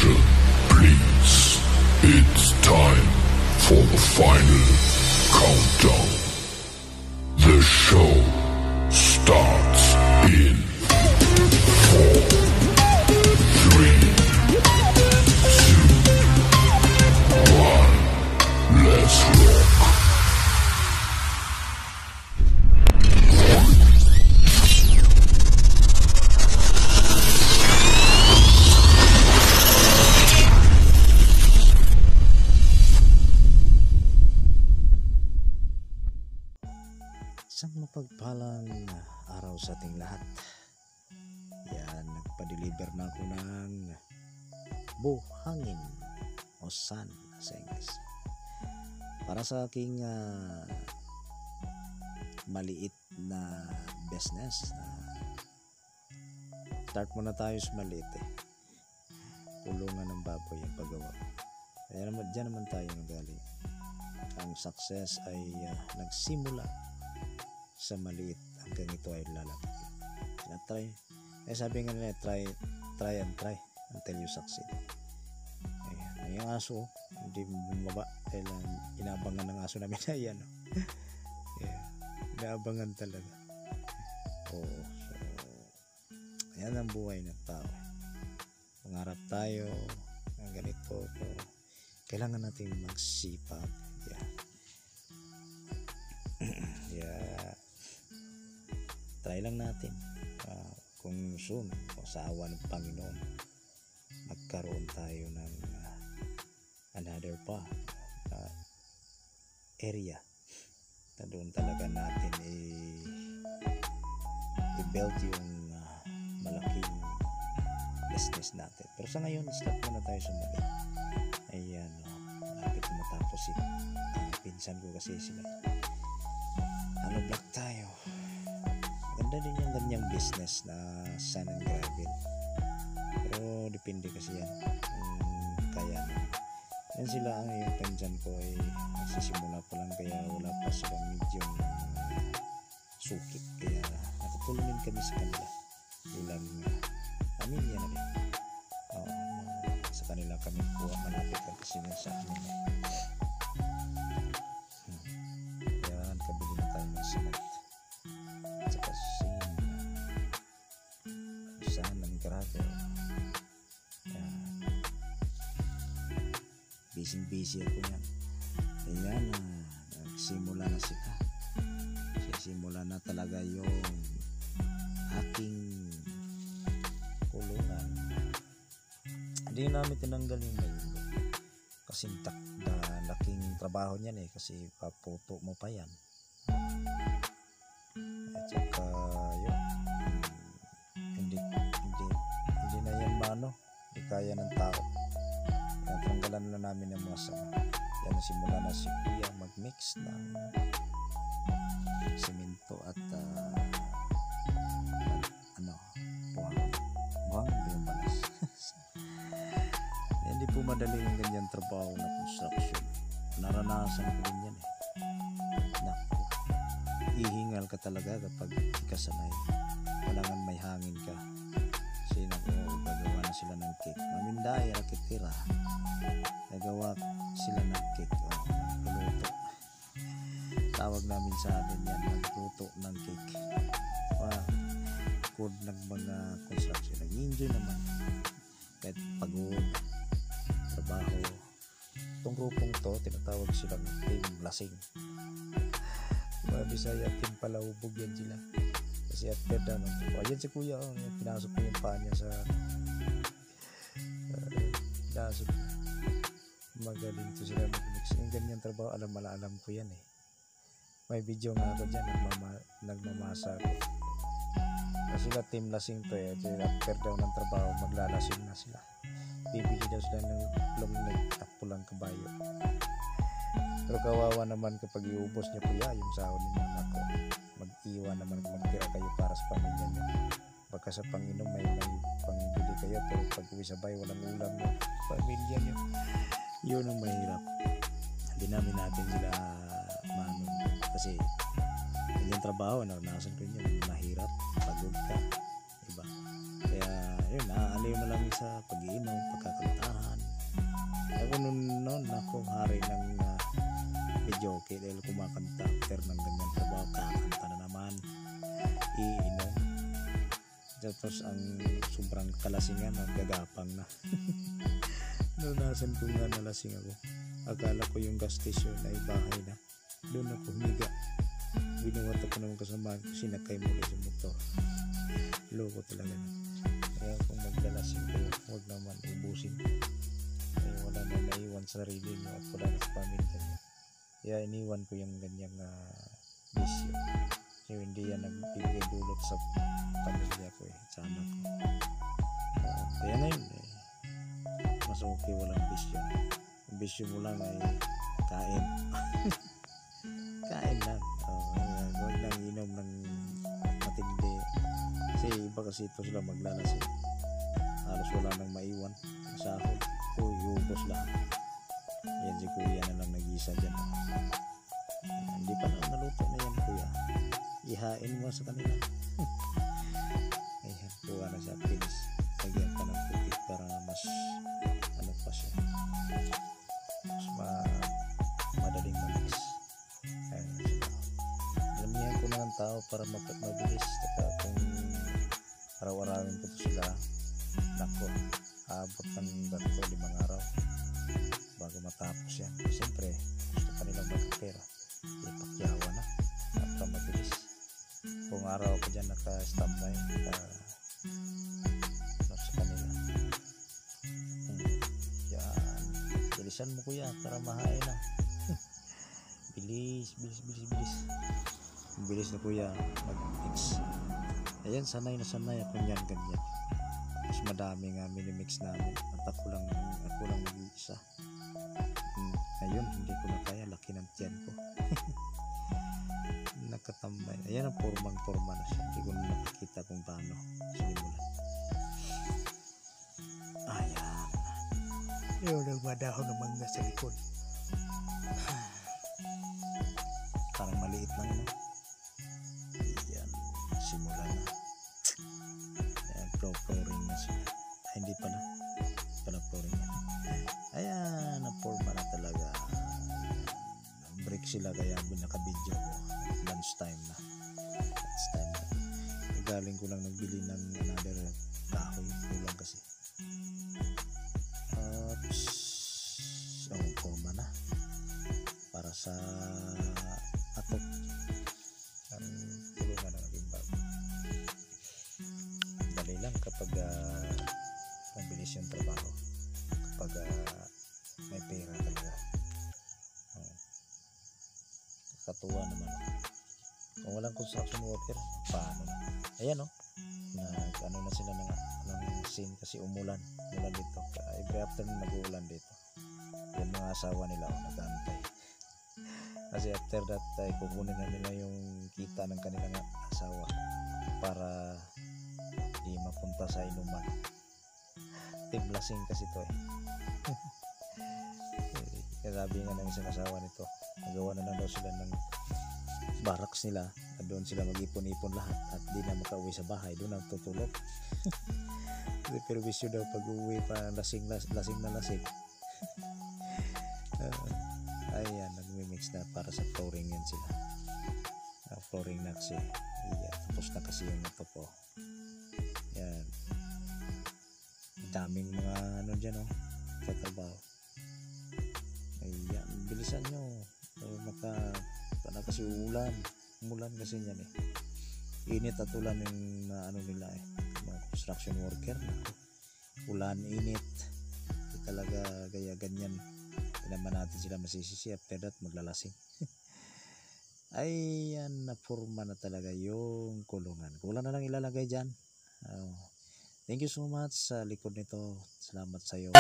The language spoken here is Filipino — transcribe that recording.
Attention, please. It's time for the final countdown. The show starts in 4, 3, 2, 1. Let's rock. Isang mapagpalang araw sa ating lahat. Yan, nagpa-deliver na ako ng buhangin o sun sa English. Para sa aking maliit na business. Start muna tayo sa maliit Pulungan ng baboy ang paggawa. Kaya naman, dyan naman tayo nagaling. Ang success ay nagsimula sa maliit hanggang ito ay lalaki. Try. Sabi nga nila, try and try until you succeed. Yung aso, hindi bumaba. Kailan inaabangan ng aso namin na yan. Inaabangan talaga. So, yan ang buhay ng tao. Mangarap tayo ng ganito. Pero kailangan natin magsipag. Try lang natin kung soon o sa awa ng Panginoon magkaroon tayo ng another area na doon talaga natin i-build yung malaking business natin. Pero sa ngayon, start muna tayo sa mali. Ayan, malapit na matapos si pinsan ko kasi sila block tayo. Ganda din yung ganyang business na sun and gravel. Pero depende kasi yan kaya yan sila. Ang yung pinsan ko ay nagsisimula pa lang, kaya wala pa silang medium sukit, kaya nakatulungin kami sa kanila bilang pamilya na rin. Sa kanila kami po malapit ang kasi sa amin. Yan, kabili na tayo ng cement saka sun and gravel. Busy ako yan. Ayan, nagsimula na sila. Simula na talaga yung aking kulungan. Hindi namin tinanggal yung mailo kasi laking trabaho niyan kasi paputo mo pa yan. At saka yun, hindi na yan hindi kaya ng tao. Tanggalan na namin ng mga sama. Yan, simula na si Kuya mag-mix ng semento at buhangin yung balas. Hindi po madali yung ganyan trabaho na construction. Naranasan ko din yan Naku, ihingal ka talaga kapag ikasanay. Kailangan may hangin ka. Kasi gagawa na sila ng cake. Maminday, rakitira. Nagawa sila ng cake. Luto. Tawag namin sa amin yan, nagluto ng cake. Good ng mga construction. Nag-enjoy naman. Kahit pagod, trabaho. Itong grupong to, tinatawag silang team lasing. Mga Bisaya, team palahubog yan sila. Kasi after down, ayan si Kuya, pinasok ko yung paa niya sa pinasok. Magaling to sila mag-mix. Yung ganyan trabaho, alam ko yan May video nga ako dyan, nagmamasa ako. Kasi sila team lasing to after daw ng trabaho, maglalasing na sila. Bibili daw sila ng long leg at pulang kabayo. Pero kawawa naman kapag iubos niyo Kuya yung sahod ninyo. Nako, mag-iwan naman, magtira kayo para sa pamilya niyo. Baka sa Panginoon may pangbili kayo, pero pag uwi sa bahay walang ulam ng pamilya niyo. Yun ang mahirap. Hindi namin natin sila kasi yung trabaho, naranasan ko yun, mahirap, pagod ka, diba? Kaya yun, naaaliw na lang sa pag-iinom, pagkakantahan. Ako noon ako hari ng videoke dahil kumakanta pero ng ganyan trabaho, kakanta na naman, iinom. Tapos ang sobrang kalasingan, nagagapang na. Nasan ko nga nalasing ako. Akala ko yung gas station ay bahay na. Doon ako humiga. Binuwat ako ng kasamahan ko, sinakay muli sa motor. Loko talaga na. Kaya kung maglalasing kayo, huwag naman ubusin. Kaya wala na naiwan sa sarili nyo at wala na sa pamilya nyo. Kaya iniwan ko yung ganyang bisyo. Kasi hindi yan nagbibigay dulot sa pamilya ko sa anak ko. Kaya na yun mas okay walang bisyo. Ang bisyo mo lang ay kain. Kain lang. Huwag lang inom ng matindi. Kasi iba kasi ito sila maglalasing. Halos wala nang maiwan sa akin. Ubos lang. Yan si kuya na lang nag-isa dyan. Hindi pa na naluto na yan kuya. Ihain mo sa kanila. Ayan, kuha na siya. Finish. Lagyan pa ng putik para mas ano pa siya. Mas madaling mag-mix. Ayan siya. Lamihan ko na ng tao para mabilis. Taka kung araw-arawin ko sila, nako, aabot ng 5 araw bago matapos yan. Siyempre, gusto pa nilang magkapera. Ipakyawa na para mabilis. Kung araw ko dyan naka-standby sa kanila. Yan. Bilisan mo kuya para mahain na. Bilis. Bilis na kuya mag-mix. Ayan, sanay na sanay ako yan ganyan. Mas madami nga minimix namin at ako lang mag-iisa. Ayun, hindi ko na kaya, laki ng tiyan ko. Nakatambay. Ayan ang porma na siya. Hindi ko na nakikita kung paano sinimulan. Ayan. Yung nagmadahon ng mangga sa likod. Parang maliit lang, no? Ayan, simula na. Ayan, flooring na siya. Ay, hindi pa na. Flooring na. Ayan, ang porma na talaga. Break sila kaya binaka-video ko. Lunch time na. Galing ko lang nagbili ng another kahoy. Kulang kasi. Ang porma na. Para sa atok. Ang tulungan ng aking bago. Dali lang kapag mabilis yung trabaho. Kapag may pera talaga. Katuwa naman. Kung walang construction worker, paano na? Ayan ano na sila ng scene kasi umulan dito. Every afternoon nag-uulan dito. Yung mga asawa nila nag-aantay. Kasi after that kukunin na nila yung kita ng kanilang asawa para di mapunta sa inuman. Tiblasing kasi to Sabi nga ng isang asawa nito, nagawa na daw sila ng barracks nila at doon sila mag-ipon-ipon lahat at di na makauwi sa bahay, doon ang tutulog. Pero bisyo daw pag uwi pa lasing na lasing. Ayan, nagmimix na para sa flooring yan sila. Flooring na kasi. Yeah, tapos na kasi yung ito po. Yan. Daming mga dyan sa trabaho. Ayan, bilisan nyo. Kasi umulan kasi yan init at ulan yung nila mga construction worker. Ulan, init, talaga gaya ganyan. Hindi naman natin sila masisisi. After that maglalasing. Ayan, na forma na talaga yung kulungan. Kulang na lang ilalagay dyan. Thank you so much sa likod nito. Salamat sa iyo.